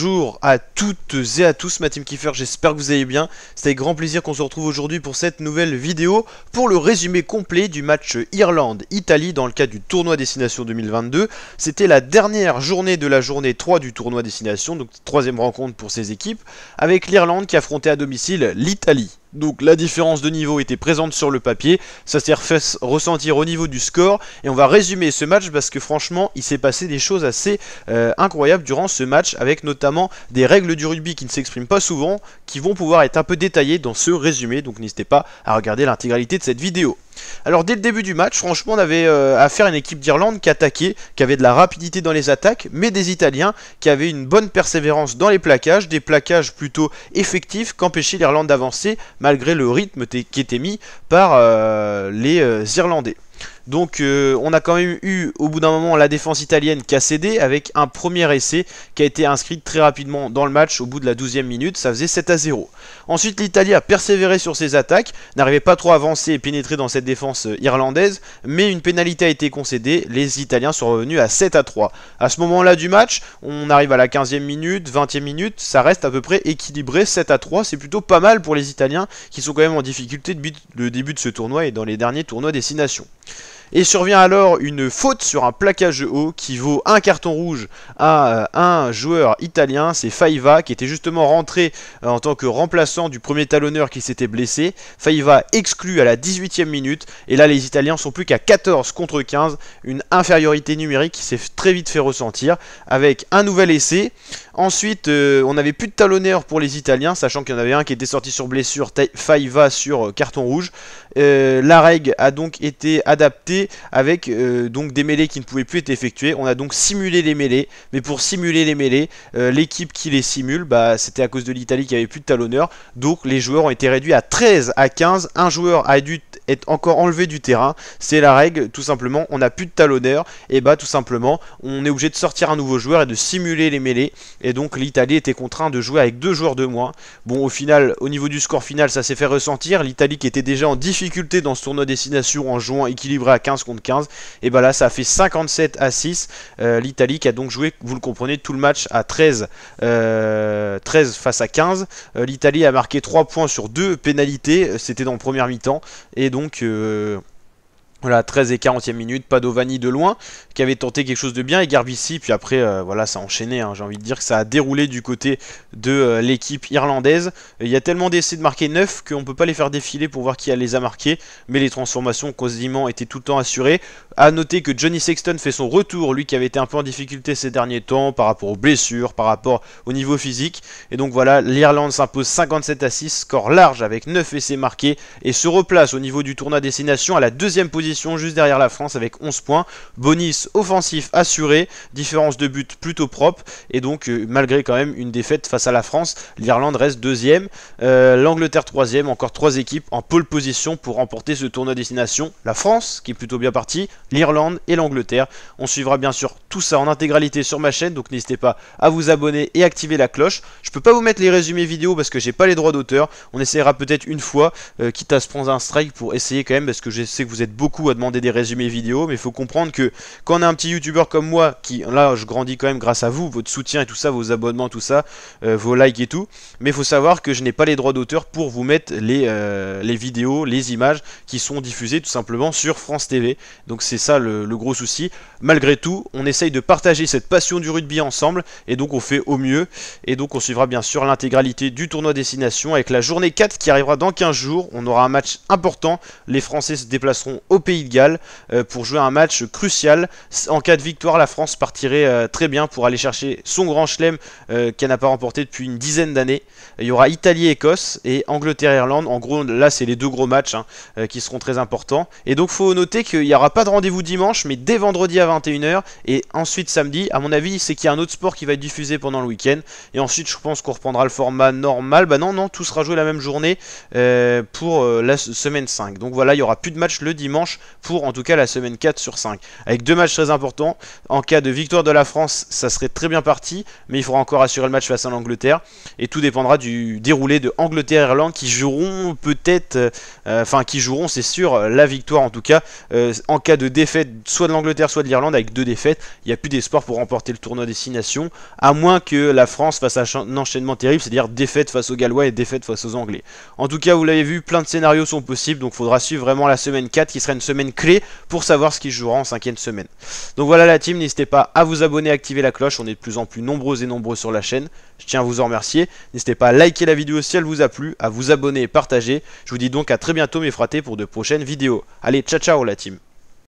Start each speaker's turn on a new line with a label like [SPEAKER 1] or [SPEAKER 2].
[SPEAKER 1] Bonjour à toutes et à tous, ma team Kiefer, j'espère que vous allez bien. C'est avec grand plaisir qu'on se retrouve aujourd'hui pour cette nouvelle vidéo pour le résumé complet du match Irlande-Italie dans le cadre du tournoi Destination 2022. C'était la dernière journée de la journée 3 du tournoi Destination, donc troisième rencontre pour ces équipes, avec l'Irlande qui affrontait à domicile l'Italie. Donc la différence de niveau était présente sur le papier, ça s'est fait ressentir au niveau du score et on va résumer ce match parce que franchement il s'est passé des choses assez incroyables durant ce match avec notamment des règles du rugby qui ne s'expriment pas souvent qui vont pouvoir être un peu détaillées dans ce résumé, donc n'hésitez pas à regarder l'intégralité de cette vidéo. Alors dès le début du match, franchement on avait affaire à une équipe d'Irlande qui attaquait, qui avait de la rapidité dans les attaques, mais des Italiens qui avaient une bonne persévérance dans les plaquages, des plaquages plutôt effectifs qu'empêchaient l'Irlande d'avancer malgré le rythme qui était mis par les Irlandais. Donc on a quand même eu au bout d'un moment la défense italienne qui a cédé avec un premier essai qui a été inscrit très rapidement dans le match au bout de la 12e minute, ça faisait 7-0. Ensuite l'Italie a persévéré sur ses attaques, n'arrivait pas trop à avancer et pénétrer dans cette défense irlandaise, mais une pénalité a été concédée, les Italiens sont revenus à 7-3. À ce moment-là du match, on arrive à la 15e minute, 20e minute, ça reste à peu près équilibré, 7-3, c'est plutôt pas mal pour les Italiens qui sont quand même en difficulté depuis le début de ce tournoi et dans les derniers tournois Destination. Et survient alors une faute sur un plaquage haut qui vaut un carton rouge à un joueur italien, c'est Faiva qui était justement rentré en tant que remplaçant du premier talonneur qui s'était blessé. Faiva exclu à la 18e minute et là les Italiens sont plus qu'à 14 contre 15, une infériorité numérique qui s'est très vite fait ressentir avec un nouvel essai. Ensuite on n'avait plus de talonneur pour les Italiens, sachant qu'il y en avait un qui était sorti sur blessure, Faiva sur carton rouge. La règle a donc été adaptée avec donc des mêlées qui ne pouvaient plus être effectuées. On a donc simulé les mêlées, mais pour simuler les mêlées, l'équipe qui les simule, c'était à cause de l'Italie qui avait plus de talonneur, donc les joueurs ont été réduits à 13 à 15, un joueur a dû être encore enlevé du terrain, c'est la règle, tout simplement, on n'a plus de talonneur, et tout simplement, on est obligé de sortir un nouveau joueur et de simuler les mêlées, et donc l'Italie était contraint de jouer avec 2 joueurs de moins. Bon, au final, au niveau du score final, ça s'est fait ressentir, l'Italie qui était déjà en difficulté dans ce tournoi Destination en jouant équilibré à 15 contre 15, et là ça a fait 57 à 6, l'Italie qui a donc joué, vous le comprenez, tout le match à 13 face à 15, l'Italie a marqué 3 points sur 2 pénalités, c'était dans le premier mi-temps, et donc voilà, 13 et 40e minute, Padovani de loin, qui avait tenté quelque chose de bien, et Garbici, puis après, voilà, ça a enchaîné, j'ai envie de dire que ça a déroulé du côté de l'équipe irlandaise. Il y a tellement d'essais de marquer 9 qu'on ne peut pas les faire défiler pour voir qui les a marqués, mais les transformations quasiment étaient tout le temps assurées. A noter que Johnny Sexton fait son retour, lui qui avait été un peu en difficulté ces derniers temps, par rapport aux blessures, par rapport au niveau physique, et donc voilà, l'Irlande s'impose 57 à 6, score large avec 9 essais marqués, et se replace au niveau du tournoi Destination à la 2e position, juste derrière la France avec 11 points, bonus offensif assuré, différence de but plutôt propre, et donc malgré quand même une défaite face à la France, l'Irlande reste 2e, l'Angleterre 3e, encore 3 équipes en pole position pour remporter ce tournoi Destination, la France qui est plutôt bien partie, l'Irlande et l'Angleterre. On suivra bien sûr tout ça en intégralité sur ma chaîne, donc n'hésitez pas à vous abonner et activer la cloche. Je peux pas vous mettre les résumés vidéo parce que j'ai pas les droits d'auteur, on essaiera peut-être une fois, quitte à se prendre un strike pour essayer quand même, parce que je sais que vous êtes beaucoup à demander des résumés vidéo, mais il faut comprendre que quand on a un petit youtubeur comme moi, qui là je grandis quand même grâce à vous, votre soutien et tout ça, vos abonnements, tout ça, vos likes et tout, mais il faut savoir que je n'ai pas les droits d'auteur pour vous mettre les vidéos, les images qui sont diffusées tout simplement sur France TV, donc c'est ça le gros souci. Malgré tout, on essaye de partager cette passion du rugby ensemble, et donc on fait au mieux, et donc on suivra bien sûr l'intégralité du tournoi Destination avec la journée 4 qui arrivera dans 15 jours, on aura un match important, les Français se déplaceront au Pays de Galles pour jouer un match crucial. En cas de victoire, la France partirait très bien pour aller chercher son grand chelem qu'elle n'a pas remporté depuis une dizaine d'années. Il y aura Italie-Écosse et Angleterre-Irlande. En gros, là, c'est les 2 gros matchs qui seront très importants. Et donc, faut noter qu'il n'y aura pas de rendez-vous dimanche, mais dès vendredi à 21h. Et ensuite, samedi, à mon avis, c'est qu'il y a un autre sport qui va être diffusé pendant le week-end. Et ensuite, je pense qu'on reprendra le format normal. Non, tout sera joué la même journée pour la semaine 5. Donc voilà, il n'y aura plus de match le dimanche pour en tout cas la semaine 4 sur 5. Avec 2 matchs très importants. En cas de victoire de la France, ça serait très bien parti, mais il faudra encore assurer le match face à l'Angleterre. Et tout dépendra du déroulé de Angleterre-Irlande qui joueront peut-être, qui joueront c'est sûr la victoire en tout cas. En cas de défaite soit de l'Angleterre soit de l'Irlande, avec 2 défaites, il n'y a plus d'espoir pour remporter le tournoi Destination, à moins que la France fasse un enchaînement terrible, c'est-à-dire défaite face aux Gallois et défaite face aux Anglais. En tout cas, vous l'avez vu, plein de scénarios sont possibles, donc il faudra suivre vraiment la semaine 4 qui sera une semaine clé pour savoir ce qui se jouera en 5e semaine. Donc voilà la team, n'hésitez pas à vous abonner, à activer la cloche, on est de plus en plus nombreux et nombreux sur la chaîne, je tiens à vous en remercier. N'hésitez pas à liker la vidéo si elle vous a plu, à vous abonner et partager. Je vous dis donc à très bientôt mes fratés pour de prochaines vidéos. Allez, ciao ciao la team.